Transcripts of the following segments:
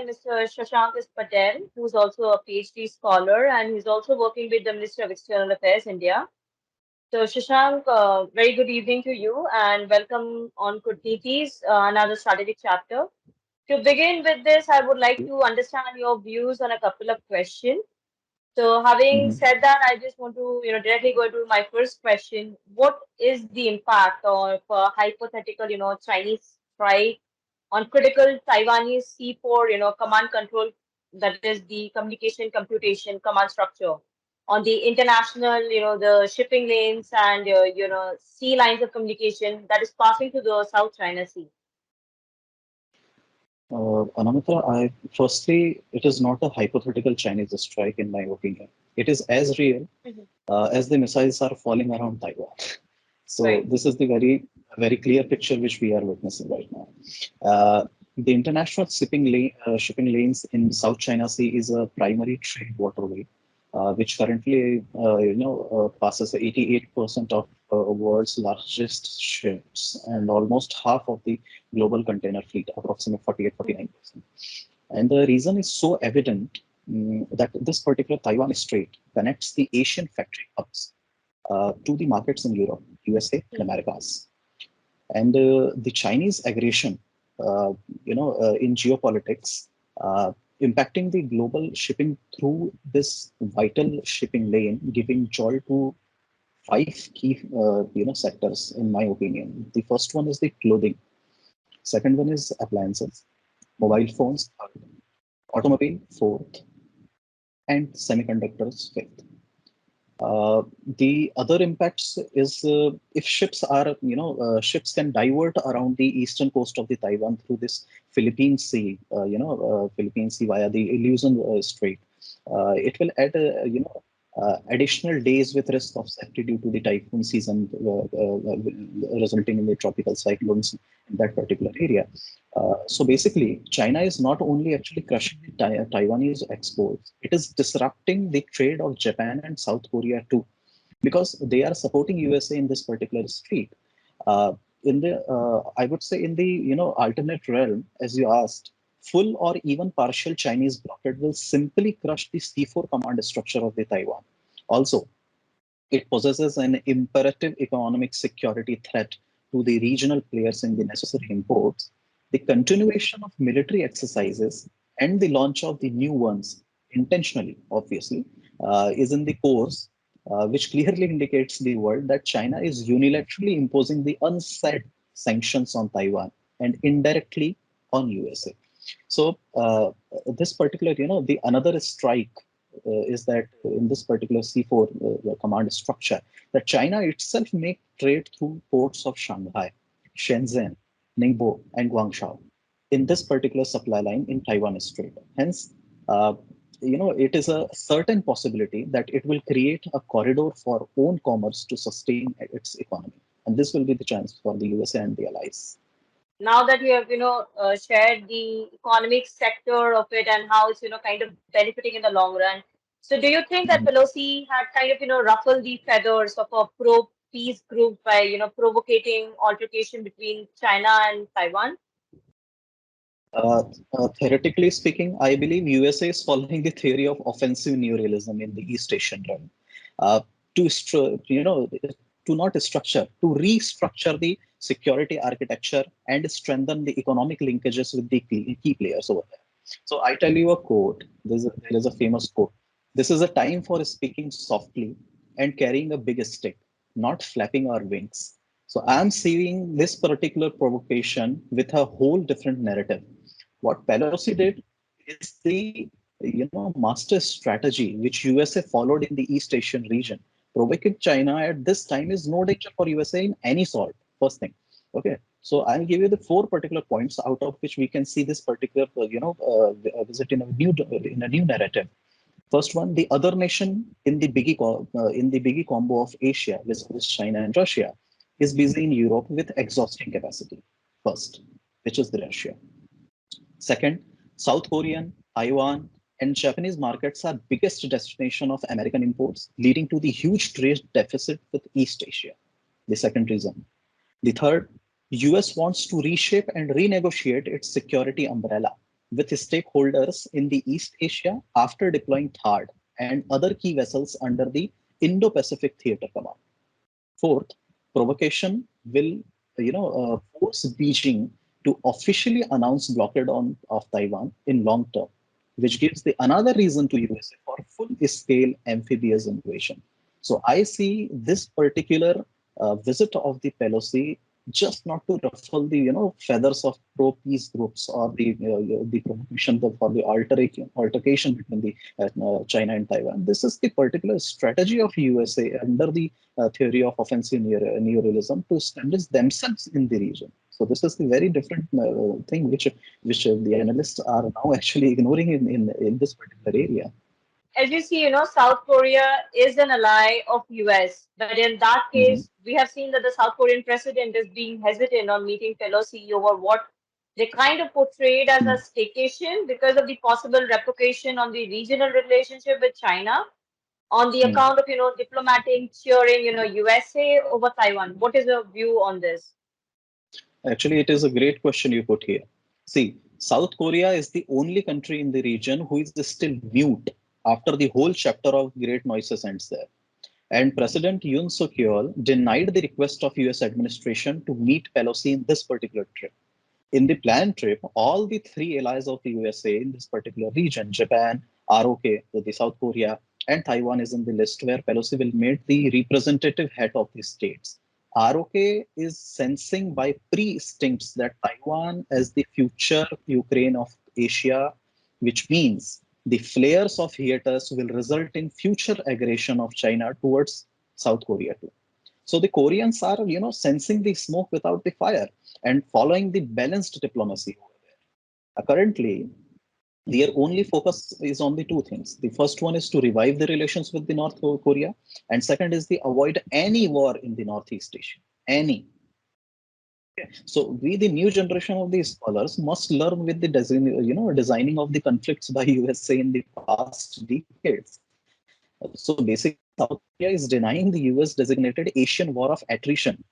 Mr. Shashank Patel, who's also a PhD scholar, and he's also working with the Ministry of External Affairs, India. So, Shashank, very good evening to you, and welcome on Kootneeti's another strategic chapter. To begin with this, I would like Thank to you. understand your views on a couple of questions. So, having Mhm. said that, I just want to, directly go to my first question. What is the impact of hypothetical, Chinese strike on critical Taiwanese C4, command control, that is the communication computation command structure on the international, the shipping lanes and, sea lines of communication that is passing to the South China Sea? Anamitra, firstly, it is not a hypothetical Chinese strike, in my opinion. It is as real Mhm. as the missiles are falling around Taiwan. So Right. this is the very clear picture which we are witnessing right now. Uh, the international shipping lanes in South China Sea is a primary trade waterway, which currently passes 88% of world's largest ships and almost half of the global container fleet, approximately 48-49%. And the reason is so evident, that this particular Taiwan Strait connects the Asian factory hubs to the markets in Europe, USA, and Mhm. Americas. And the Chinese aggression, in geopolitics, uh, impacting the global shipping through this vital shipping lane, giving joy to five key, sectors, in my opinion. The first one is the clothing. Second one is appliances, mobile phones, third, automobile, fourth, and semiconductors, fifth. Uh, the other impacts is, ships can divert around the eastern coast of the Taiwan through this Philippine Sea via the Illusion Strait. It will add, additional days with risk of safety due to the typhoon season, resulting in the tropical cyclones in that particular area. So basically, China is not only actually crushing the Taiwanese exports, it is disrupting the trade of Japan and South Korea too, because they are supporting USA in this particular street. Uh, I would say, in the alternate realm, as you asked, full or even partial Chinese blockade will simply crush the C4 command structure of the Taiwan. Also, it possesses an imperative economic security threat to the regional players in the necessary imports. The continuation of military exercises and the launch of the new ones, intentionally, obviously, is in the course, which clearly indicates the world that China is unilaterally imposing the unsaid sanctions on Taiwan and indirectly on USA. So this particular, the another strike is that in this particular C4 command structure, that China itself make trade through ports of Shanghai, Shenzhen, Ningbo, and Guangzhou in this particular supply line in Taiwan Strait. Hence, uh, it is a certain possibility that it will create a corridor for own commerce to sustain its economy. And this will be the chance for the USA and the allies. Now that you have, shared the economic sector of it and how it's, kind of benefiting in the long run. So do you think that Mhm. Pelosi had kind of, ruffled the feathers of a pro-peace group by, provocating altercation between China and Taiwan? Uh, Theoretically speaking, I believe USA is following the theory of offensive neorealism in the East Asian realm. Uh, to not structure, to restructure the security architecture and strengthen the economic linkages with the key players over there. So I tell you a quote. There is a famous quote. This is a time for speaking softly and carrying a big stick, not flapping our wings. So I'm seeing this particular provocation with a whole different narrative. What Pelosi did is the master strategy which USA followed in the East Asian region. Provoking China at this time is no danger for USA in any sort. First thing, okay. So I'll give you the four particular points out of which we can see this particular visit in a new narrative. First one, the other nation in the biggie combo of Asia, which is China and Russia, is busy in Europe with exhausting capacity. First, which is the Russia. Second, South Korean, Taiwan, and Japanese markets are biggest destination of American imports, leading to the huge trade deficit with East Asia. The second reason. The third, US wants to reshape and renegotiate its security umbrella. with stakeholders in the East Asia after deploying THAAD and other key vessels under the Indo-Pacific Theater Command. Fourth, provocation will force Beijing to officially announce blockade of Taiwan in long term, which gives the another reason to USA for full-scale amphibious invasion. So I see this particular visit of the Pelosi just not to ruffle the feathers of pro-peace groups or the provocation for the altercation between the China and Taiwan. This is the particular strategy of USA under the theory of offensive neoliberalism to establish themselves in the region. So this is the very different thing which the analysts are now actually ignoring in this particular area. As you see, South Korea is an ally of US, but in that Mhm. case, we have seen that the South Korean president is being hesitant on meeting Pelosi over what they kind of portrayed as a Mhm. staycation because of the possible repercussion on the regional relationship with China on the Mhm. account of, diplomatic cheering, USA over Taiwan. What is your view on this? Actually, it is a great question you put here. See, South Korea is the only country in the region who is still mute after the whole chapter of Great Noises ends there. And President Yoon Suk Yeol denied the request of US administration to meet Pelosi in this particular trip. In the planned trip, all the three allies of the USA in this particular region, Japan, ROK, the South Korea, and Taiwan is in the list where Pelosi will meet the representative head of the states. ROK is sensing by pre-instincts that Taiwan as the future Ukraine of Asia, which means the flares of hiatus will result in future aggression of China towards South Korea too. So the Koreans are, sensing the smoke without the fire and following the balanced diplomacy over there. Currently, their only focus is on the two things. The first one is to revive the relations with the North Korea, and second is the avoid any war in the Northeast Asia. Any. So we, the new generation of these scholars, must learn with the designing of the conflicts by USA in the past decades. So basically, South Korea is denying the US designated Asian war of attrition,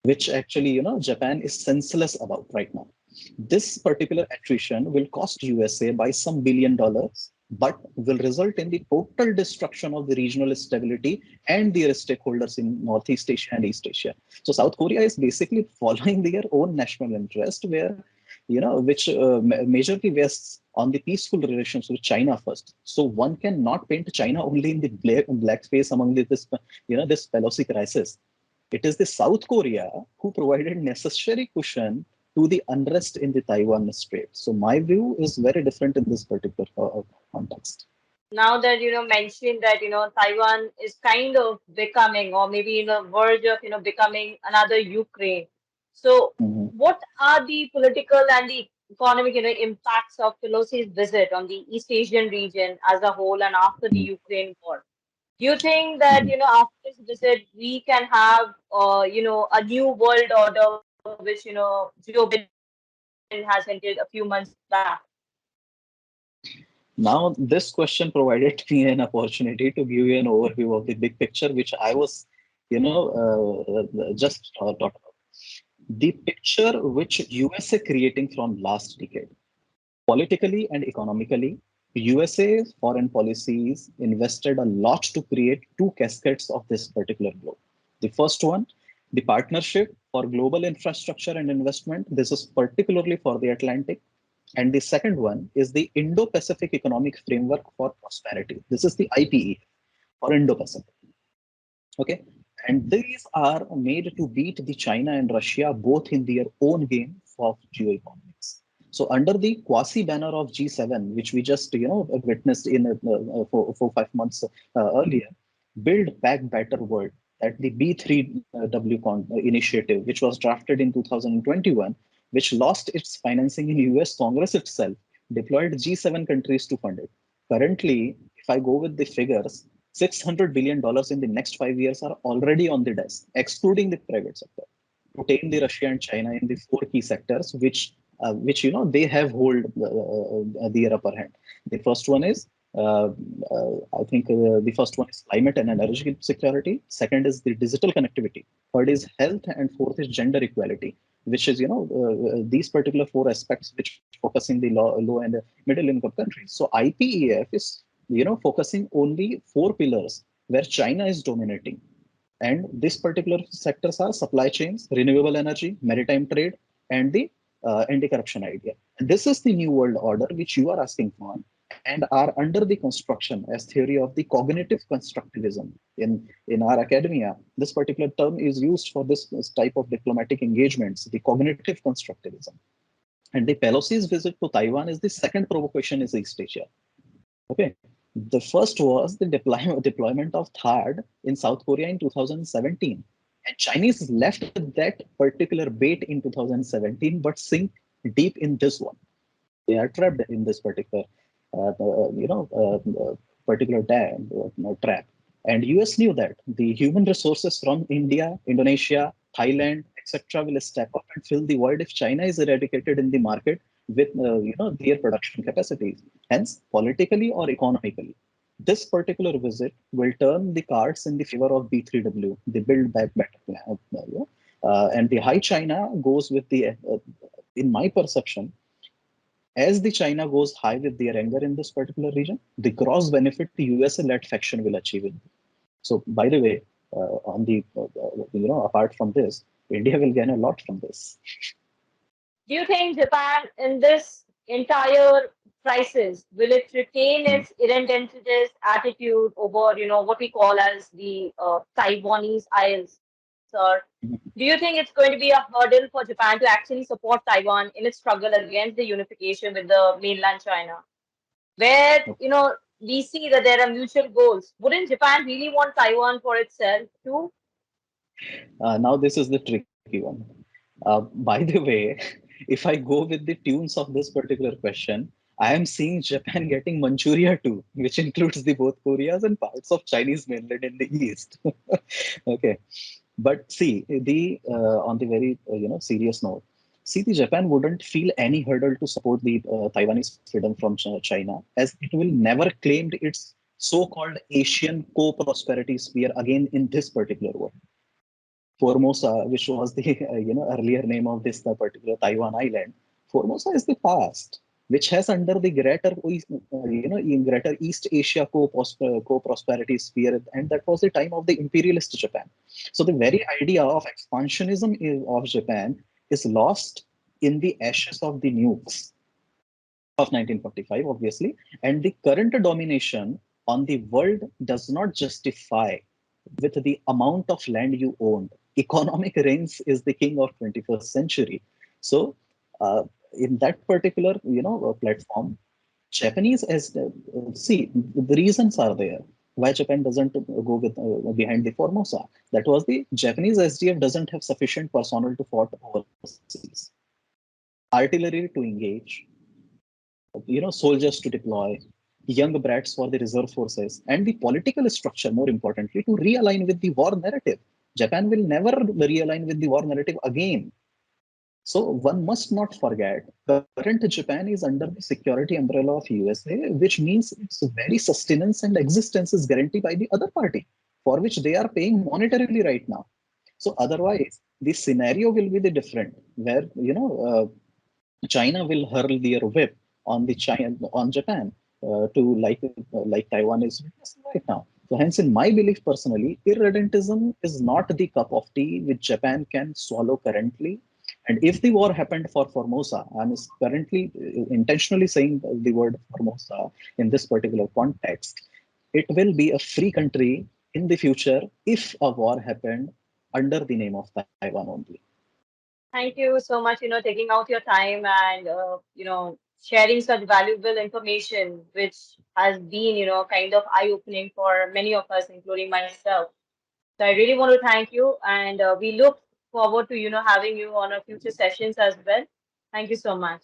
which actually, Japan is senseless about right now. This particular attrition will cost USA by some $1 billion, but will result in the total destruction of the regional stability and their stakeholders in Northeast Asia and East Asia. So South Korea is basically following their own national interest, where which majorly rests on the peaceful relations with China first. So one cannot paint China only in the black space among this this Pelosi crisis. It is the South Korea who provided necessary cushion to the unrest in the Taiwan Strait. So my view is very different in this particular context. Now that mentioned that Taiwan is kind of becoming, or maybe in the verge of becoming another Ukraine. So Mhm. what are the political and the economic impacts of Pelosi's visit on the East Asian region as a whole and after the Mhm. Ukraine war? Do you think that Mhm. after this visit we can have a new world order which Joe Biden has hinted a few months back? Now, this question provided me an opportunity to give you an overview of the big picture, which I was, just talked about. The picture which USA creating from last decade, politically and economically, USA's foreign policies invested a lot to create two cascades of this particular globe. The first one, the partnership for global infrastructure and investment. This is particularly for the Atlantic. And the second one is the Indo-Pacific Economic Framework for Prosperity. This is the IPE for Indo-Pacific. Okay. And these are made to beat the China and Russia both in their own game of geoeconomics. So under the quasi banner of G7, which we just witnessed in 4 5 months earlier, Build Back Better World, that the B3W initiative, which was drafted in 2021, which lost its financing in US Congress itself, deployed G7 countries to fund it. Currently, if I go with the figures, $600 billion in the next 5 years are already on the desk, excluding the private sector, to tame the Russia and China in the four key sectors, which they have hold their upper hand. The first one is Uh, I think the first one is climate and energy security. Second is the digital connectivity. Third is health, and fourth is gender equality, which is these particular four aspects which focus in the low and middle income countries. So IPEF is focusing only four pillars where China is dominating, and this particular sectors are supply chains, renewable energy, maritime trade, and the anti-corruption idea. And this is the new world order which you are asking for, and are under the construction as theory of the cognitive constructivism. In our academia, this particular term is used for this type of diplomatic engagements, the cognitive constructivism. And the Pelosi's visit to Taiwan is the second provocation in East Asia. Okay. The first was the deployment of THAAD in South Korea in 2017. And Chinese left that particular bait in 2017, but sink deep in this one. They are trapped in this particular, particular trap. And US knew that the human resources from India, Indonesia, Thailand, etc., will step up and fill the void if China is eradicated in the market with their production capacities. Hence, politically or economically, this particular visit will turn the cards in the favor of B3W, the Build Back Better plan. And the high China goes with in my perception, as the China goes high with their anger in this particular region, the gross benefit the USA-led faction will achieve it. So, by the way, on the apart from this, India will gain a lot from this. Do you think Japan, in this entire crisis, will it retain Hmm. its irredentist attitude over, what we call as the Taiwanese Isles? Or do you think it's going to be a hurdle for Japan to actually support Taiwan in its struggle against the unification with the mainland China, where, we see that there are mutual goals? Wouldn't Japan really want Taiwan for itself too? Now, this is the tricky one. By the way, if I go with the tunes of this particular question, I am seeing Japan getting Manchuria too, which includes the both Koreas and parts of Chinese mainland in the east. Okay, but see the on the very serious note, see the Japan wouldn't feel any hurdle to support the Taiwanese freedom from China, as it will never claimed its so-called Asian co-prosperity sphere again in this particular world. Formosa, which was the earlier name of this particular Taiwan island, Formosa is the past, which has under the in Greater East Asia co-prosperity sphere, and that was the time of the imperialist Japan. So the very idea of expansionism of Japan is lost in the ashes of the nukes of 1945, obviously, and the current domination on the world does not justify with the amount of land you own. Economic reigns is the king of 21st century. So, in that particular platform, Japanese as see the reasons are there why Japan doesn't go with behind the Formosa. That was the Japanese SDF doesn't have sufficient personnel to fight overseas, artillery to engage, soldiers to deploy, young brats for the reserve forces, and the political structure, more importantly, to realign with the war narrative. Japan will never realign with the war narrative again. So one must not forget, current Japan is under the security umbrella of USA, which means its very sustenance and existence is guaranteed by the other party, for which they are paying monetarily right now. So otherwise, the scenario will be the different, where China will hurl their whip on the China on Japan to like Taiwan is witnessing right now. So hence, in my belief personally, irredentism is not the cup of tea which Japan can swallow currently. And if the war happened for Formosa, I'm currently intentionally saying the word Formosa in this particular context, it will be a free country in the future if a war happened under the name of Taiwan only. Thank you so much, taking out your time and, sharing such valuable information, which has been, kind of eye-opening for many of us, including myself. So I really want to thank you, and we look forward to, having you on our future sessions as well. Thank you so much.